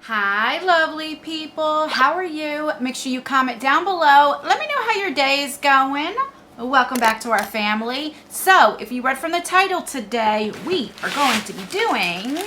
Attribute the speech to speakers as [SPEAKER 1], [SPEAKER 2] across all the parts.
[SPEAKER 1] Hi, lovely people. How are you? Make sure you comment down below. Let me know how your day is going. Welcome back to our family. So, if you read from the title today, we are going to be doing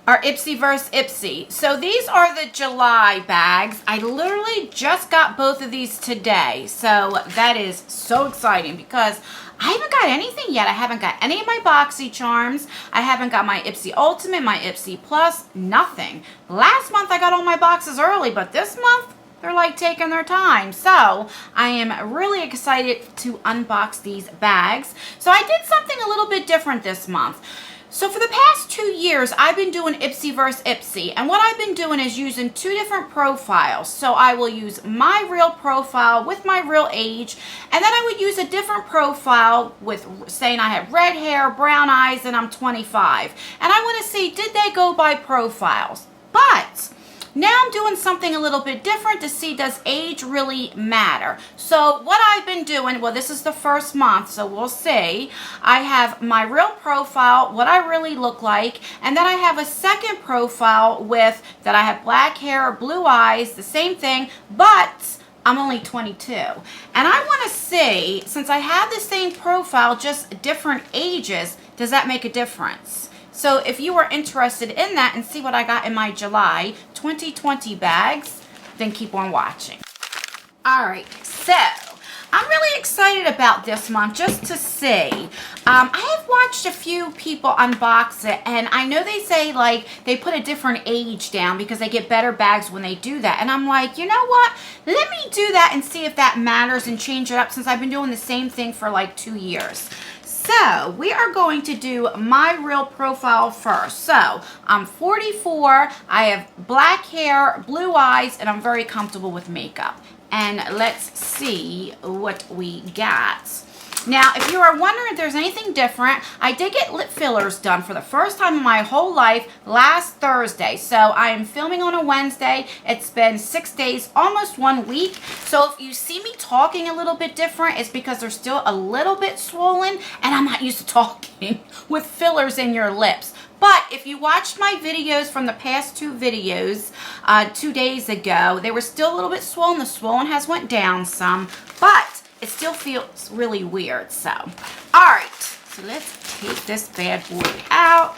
[SPEAKER 1] our IPSY versus IPSY. So these are the July bags. I literally just got both of these today. So that is so exciting because I haven't got anything yet. I haven't got any of my boxycharms. I haven't got my IPSY Ultimate, my IPSY Plus, nothing. Last month I got all my boxes early, but this month they're like taking their time. So I am really excited to unbox these bags. So I did something a little bit different this month. So for the past 2 years, I've been doing IPSY versus IPSY, and what I've been doing is using 2 different profiles. So I will use my real profile with my real age, and then I would use a different profile with saying I have red hair, brown eyes, and I'm 25. And I want to see, did they go by profiles? But now I'm doing something a little bit different to see, does age really matter? So what I've been doing, well, this is the first month, so we'll see. I have my real profile, what I really look like, and then I have a second profile with that I have black hair, blue eyes, the same thing, but I'm only 22. And I want to see, since I have the same profile, just different ages, does that make a difference? So if you are interested in that and see what I got in my July 2020 bags, then keep on watching. All right, so I'm really excited about this month just to see. I have watched a few people unbox it, and I know they say like they put a different age down because they get better bags when they do that. And I'm like, you know what? Let me do that and see if that matters and change it up, since I've been doing the same thing for like 2 years. So we are going to do my real profile first. So I'm 44, I have black hair, blue eyes, and I'm very comfortable with makeup. And let's see what we got. Now, if you are wondering if there's anything different, I did get lip fillers done for the first time in my whole life last Thursday. So I am filming on a Wednesday. It's been 6 days, almost 1 week. So if you see me talking a little bit different, it's because they're still a little bit swollen, and I'm not used to talking with fillers in your lips. But if you watched my videos from the past 2 videos 2 days ago, they were still a little bit swollen. The swollen has went down some, but it still feels really weird. So, all right, so let's take this bad boy out.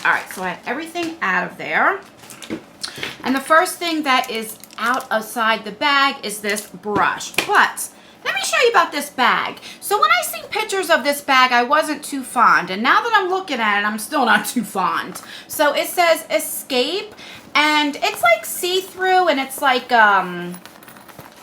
[SPEAKER 1] All right, so I have everything out of there. And the first thing that is outside the bag is this brush. But let me show you about this bag. So when I seen pictures of this bag, I wasn't too fond. And now that I'm looking at it, I'm still not too fond. So it says Escape, and it's like see-through, and it's like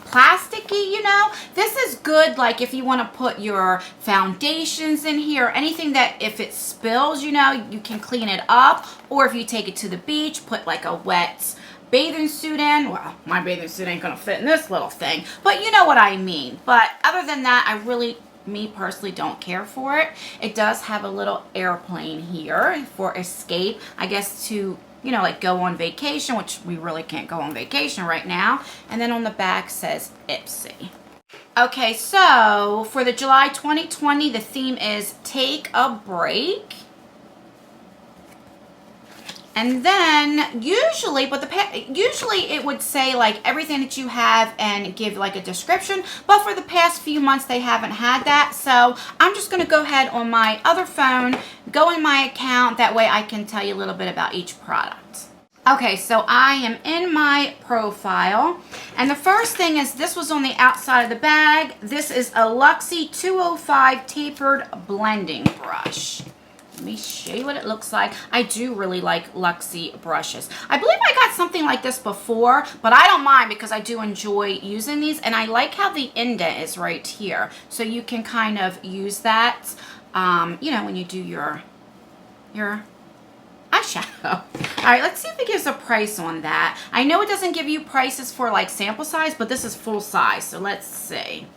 [SPEAKER 1] plasticky, you know. This is good like if you want to put your foundations in here, anything that if it spills, you know, you can clean it up. Or if you take it to the beach, put like a wet bathing suit in. Well, my bathing suit ain't gonna fit in this little thing, but you know what I mean. But other than that, I really, me personally, don't care for it. It does have a little airplane here for escape, I guess, to, you know, like go on vacation, which we really can't go on vacation right now. And then on the back says IPSY. Okay, so for the July 2020, the theme is Take a Break. And then usually it would say like everything that you have and give like a description. But for the past few months, they haven't had that. So I'm just going to go ahead on my other phone, go in my account. That way I can tell you a little bit about each product. Okay, so I am in my profile. And the first thing is, this was on the outside of the bag. This is a Luxie 205 tapered blending brush. Let me show you what it looks like. I do really like Luxie brushes. I believe I got something like this before, but I don't mind because I do enjoy using these. And I like how the indent is right here. So you can kind of use that, you know, when you do your eyeshadow. All right, let's see if it gives a price on that. I know it doesn't give you prices for like sample size, but this is full size. So let's see.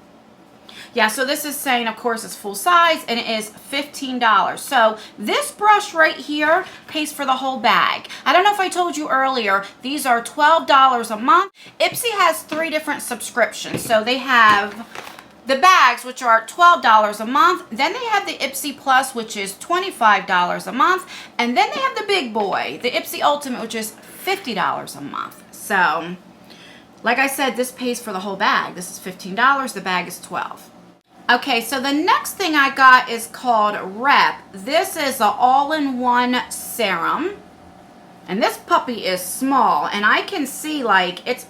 [SPEAKER 1] Yeah, so this is saying, of course, it's full size, and it is $15. So this brush right here pays for the whole bag. I don't know if I told you earlier, these are $12 a month. IPSY has 3 different subscriptions. So they have the bags, which are $12 a month. Then they have the IPSY Plus, which is $25 a month. And then they have the big boy, the IPSY Ultimate, which is $50 a month. So, like I said, this pays for the whole bag. This is $15. The bag is $12. Okay, so the next thing I got is called Rep. This is an all-in-one serum. And this puppy is small. And I can see, like, it's,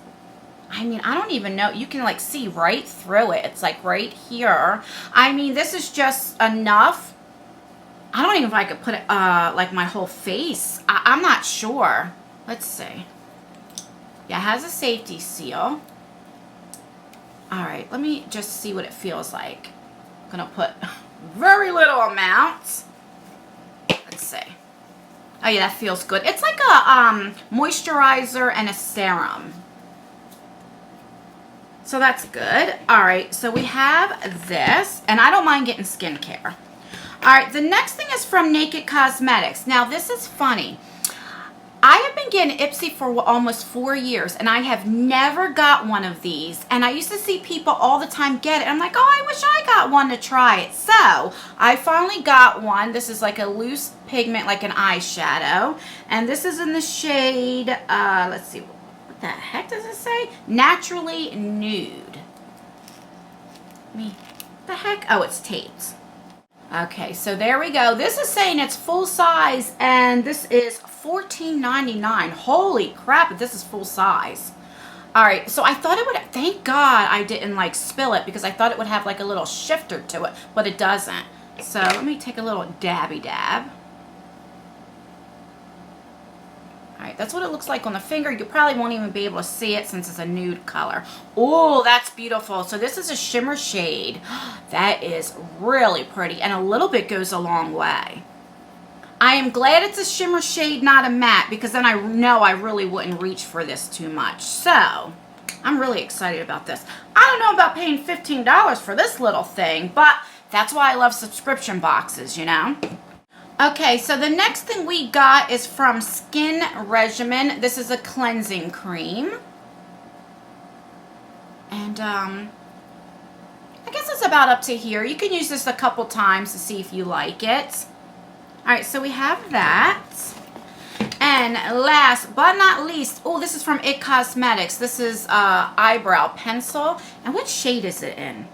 [SPEAKER 1] I mean, I don't even know. You can, like, see right through it. It's, like, right here. I mean, this is just enough. I don't even know if I could put it, like, my whole face. I'm not sure. Let's see. Yeah, it has a safety seal. All right, let me just see what it feels like. I'm gonna put very little amounts. Let's see. Oh yeah, that feels good. It's like a moisturizer and a serum. So that's good. All right, so we have this, and I don't mind getting skincare. All right, the next thing is from Naked Cosmetics. Now this is funny. I have been getting IPSY for almost 4 years, and I have never got one of these. And I used to see people all the time get it. I'm like, oh, I wish I got one to try it. So I finally got one. This is like a loose pigment, like an eyeshadow. And this is in the shade, let's see, what the heck does it say? Naturally Nude. What the heck? Oh, it's taped. Okay, so there we go. This is saying it's full size, and this is $14.99. Holy crap, this is full size. All right, so I thought it would, thank God I didn't like spill it, because I thought it would have like a little shifter to it, but it doesn't. So let me take a little dabby dab. All right, that's what it looks like on the finger. You probably won't even be able to see it since it's a nude color. Oh, that's beautiful. So this is a shimmer shade. That is really pretty, and a little bit goes a long way. I am glad it's a shimmer shade, not a matte, because then I know I really wouldn't reach for this too much. So I'm really excited about this. I don't know about paying $15 for this little thing, but that's why I love subscription boxes, you know? Okay, so the next thing we got is from Skin Regimen. This is a cleansing cream. And I guess it's about up to here. You can use this a couple times to see if you like it. All right, so we have that. And last but not least, oh, this is from IT Cosmetics. This is eyebrow pencil. And what shade is it in?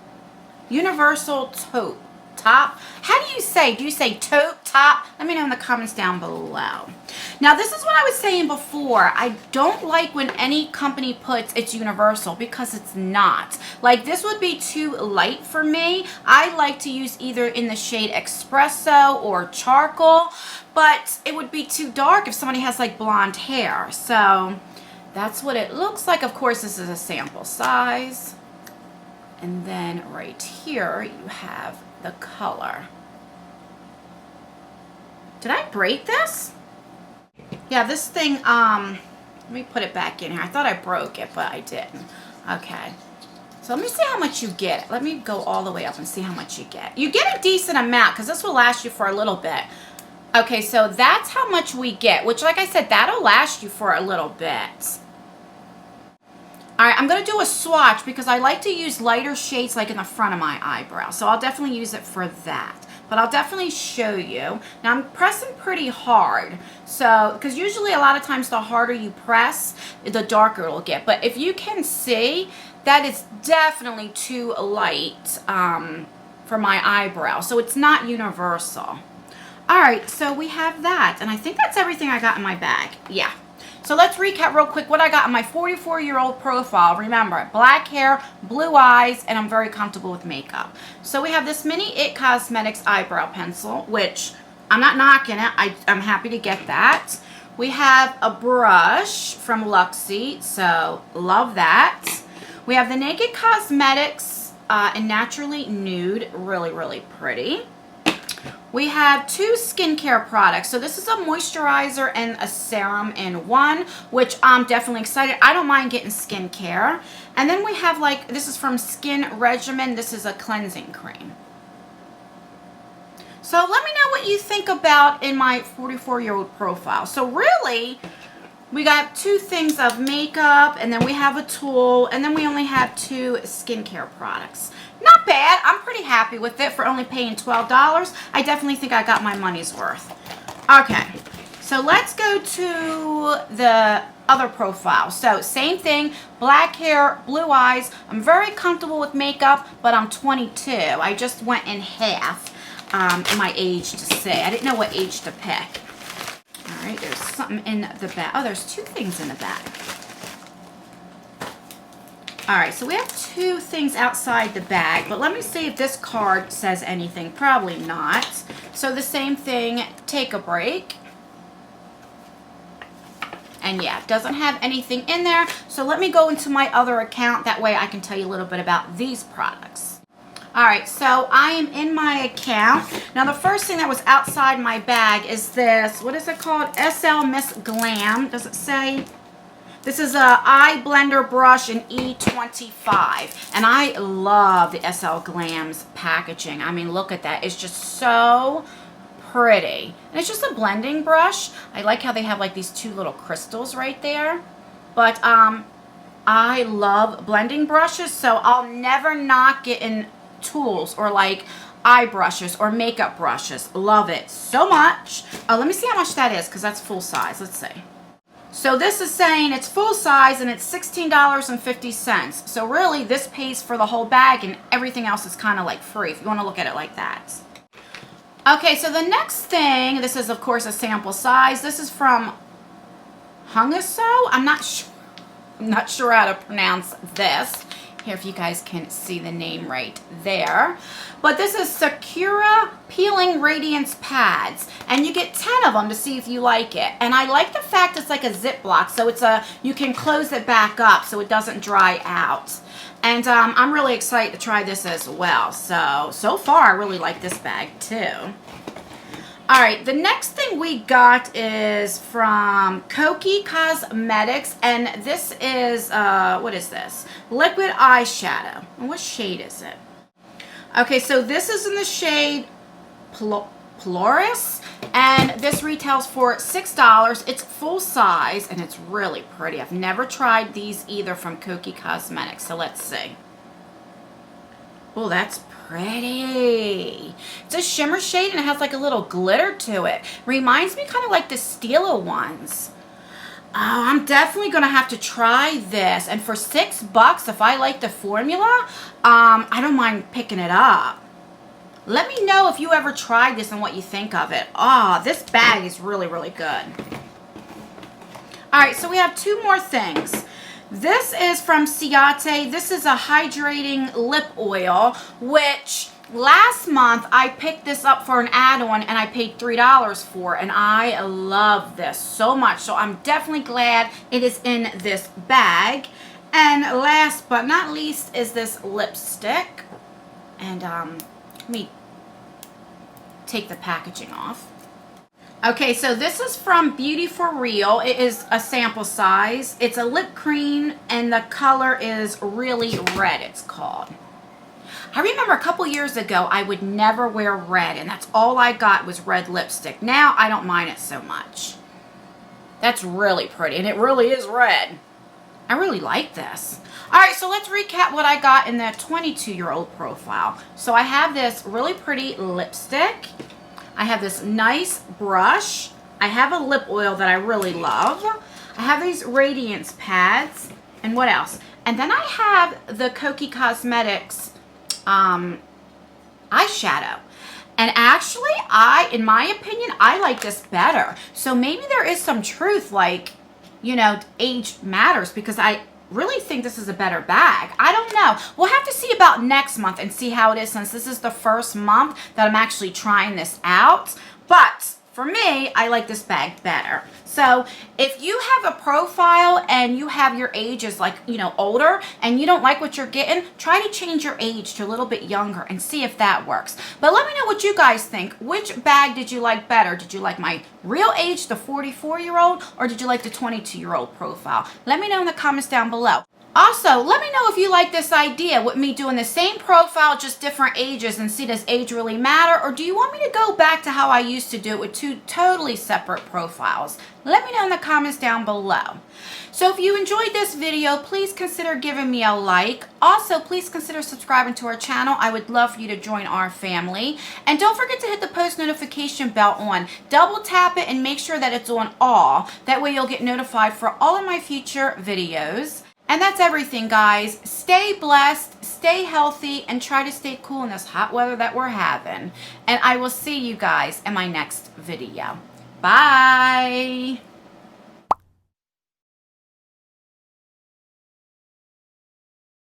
[SPEAKER 1] Universal Taupe. Top. How do you say? Do you say taupe, top? Let me know in the comments down below. Now, this is what I was saying before. I don't like when any company puts it's universal, because it's not. Like, this would be too light for me. I like to use either in the shade espresso or charcoal, but it would be too dark if somebody has like blonde hair. So that's what it looks like. Of course, this is a sample size. And then right here you have the color. Did I break this? Yeah, this thing, let me put it back in here. I thought I broke it, but I didn't. Okay. So let me see how much you get. Let me go all the way up and see how much you get. You get a decent amount, because this will last you for a little bit. Okay, so that's how much we get, which, like I said, that'll last you for a little bit. All right, I'm going to do a swatch, because I like to use lighter shades like in the front of my eyebrow. So I'll definitely use it for that. But I'll definitely show you. Now, I'm pressing pretty hard. So, because usually a lot of times the harder you press, the darker it'll get. But if you can see, that is definitely too light for my eyebrow. So it's not universal. All right, so we have that. And I think that's everything I got in my bag. Yeah. So let's recap real quick what I got on my 44-year-old profile. Remember, black hair, blue eyes, and I'm very comfortable with makeup. So we have this mini IT Cosmetics eyebrow pencil, which I'm not knocking it. I'm happy to get that. We have a brush from Luxie, so love that. We have the Naked Cosmetics in Naturally Nude, really, really pretty. We have 2 skincare products. So this is a moisturizer and a serum in one, which I'm definitely excited. I don't mind getting skincare. And then we have, like, this is from Skin Regimen. This is a cleansing cream. So let me know what you think about in my 44-year-old profile. So really, we got 2 things of makeup, and then we have a tool, and then we only have 2 skincare products. Not bad. I'm pretty happy with it for only paying $12. I definitely think I got my money's worth. Okay, So let's go to the other profile. So same thing, black hair, blue eyes. I'm very comfortable with makeup, but I'm 22. I just went in half my age to say. I didn't know what age to pick. All right, there's something in the bag. Oh, there's two things in the bag. All right, so we have two things outside the bag, but let me see if this card says anything. Probably not. So the same thing, take a break. And yeah, it doesn't have anything in there. So let me go into my other account. That way I can tell you a little bit about these products. All right, so I am in my account. Now the first thing that was outside my bag is this, what is it called? SL Miss Glam, does it say? This is a eye blender brush in E25. And I love the SL Glam's packaging. I mean, look at that. It's just so pretty. And it's just a blending brush. I like how they have like these two little crystals right there. But I love blending brushes, so I'll never not get in tools or like eye brushes or makeup brushes. Love it so much. Let me see how much that is because that's full size. Let's see. So this is saying it's full size and it's $16.50. So really this pays for the whole bag and everything else is kind of like free if you want to look at it like that. Okay, so the next thing, this is of course a sample size. This is from Hungaso. I'm not sure how to pronounce this. Here, if you guys can see the name right there. But this is Sakura Peeling Radiance Pads. And you get 10 of them to see if you like it. And I like the fact it's like a Ziploc. So it's you can close it back up so it doesn't dry out. And I'm really excited to try this as well. So far I really like this bag too. All right, the next thing we got is from Koki Cosmetics, and this is, what is this? Liquid eyeshadow. And what shade is it? Okay, so this is in the shade Polaris, and this retails for $6. It's full size, and it's really pretty. I've never tried these either from Koki Cosmetics, so let's see. Oh, that's pretty. It's a shimmer shade and it has like a little glitter to it. Reminds me kind of like the Stila ones. Oh, I'm definitely going to have to try this. And for $6, if I like the formula, I don't mind picking it up. Let me know if you ever tried this and what you think of it. Ah, this bag is really, really good. All right, so we have two more things. This is from Ciate. This is a hydrating lip oil, which last month I picked this up for an add-on and I paid $3 for, and I love this so much. So I'm definitely glad it is in this bag. And last but not least is this lipstick. And let me take the packaging off. Okay, so this is from Beauty For Real. It is a sample size. It's a lip cream, and the color is Really Red, it's called. I remember a couple years ago, I would never wear red, and that's all I got was red lipstick. Now, I don't mind it so much. That's really pretty, and it really is red. I really like this. All right, so let's recap what I got in the 22-year-old profile. So I have this really pretty lipstick. I have this nice brush. I have a lip oil that I really love. I have these radiance pads. And what else? And then I have the Koki Cosmetics eyeshadow. And actually, in my opinion, I like this better. So maybe there is some truth, like, you know, age matters, because I really think this is a better bag. I don't know. We'll have to see about next month and see how it is, since this is the first month that I'm actually trying this out. But for me, I like this bag better. So if you have a profile and you have your age is like, you know, older and you don't like what you're getting, try to change your age to a little bit younger and see if that works. But let me know what you guys think. Which bag did you like better? Did you like my real age, the 44-year-old, or did you like the 22-year-old profile? Let me know in the comments down below. Also, let me know if you like this idea with me doing the same profile, just different ages, and see does age really matter, or do you want me to go back to how I used to do it with 2 totally separate profiles? Let me know in the comments down below. So if you enjoyed this video, please consider giving me a like. Also, please consider subscribing to our channel. I would love for you to join our family. And don't forget to hit the post notification bell on. Double tap it and make sure that it's on all. That way you'll get notified for all of my future videos. And that's everything, guys. Stay blessed, stay healthy, and try to stay cool in this hot weather that we're having. And I will see you guys in my next video. Bye.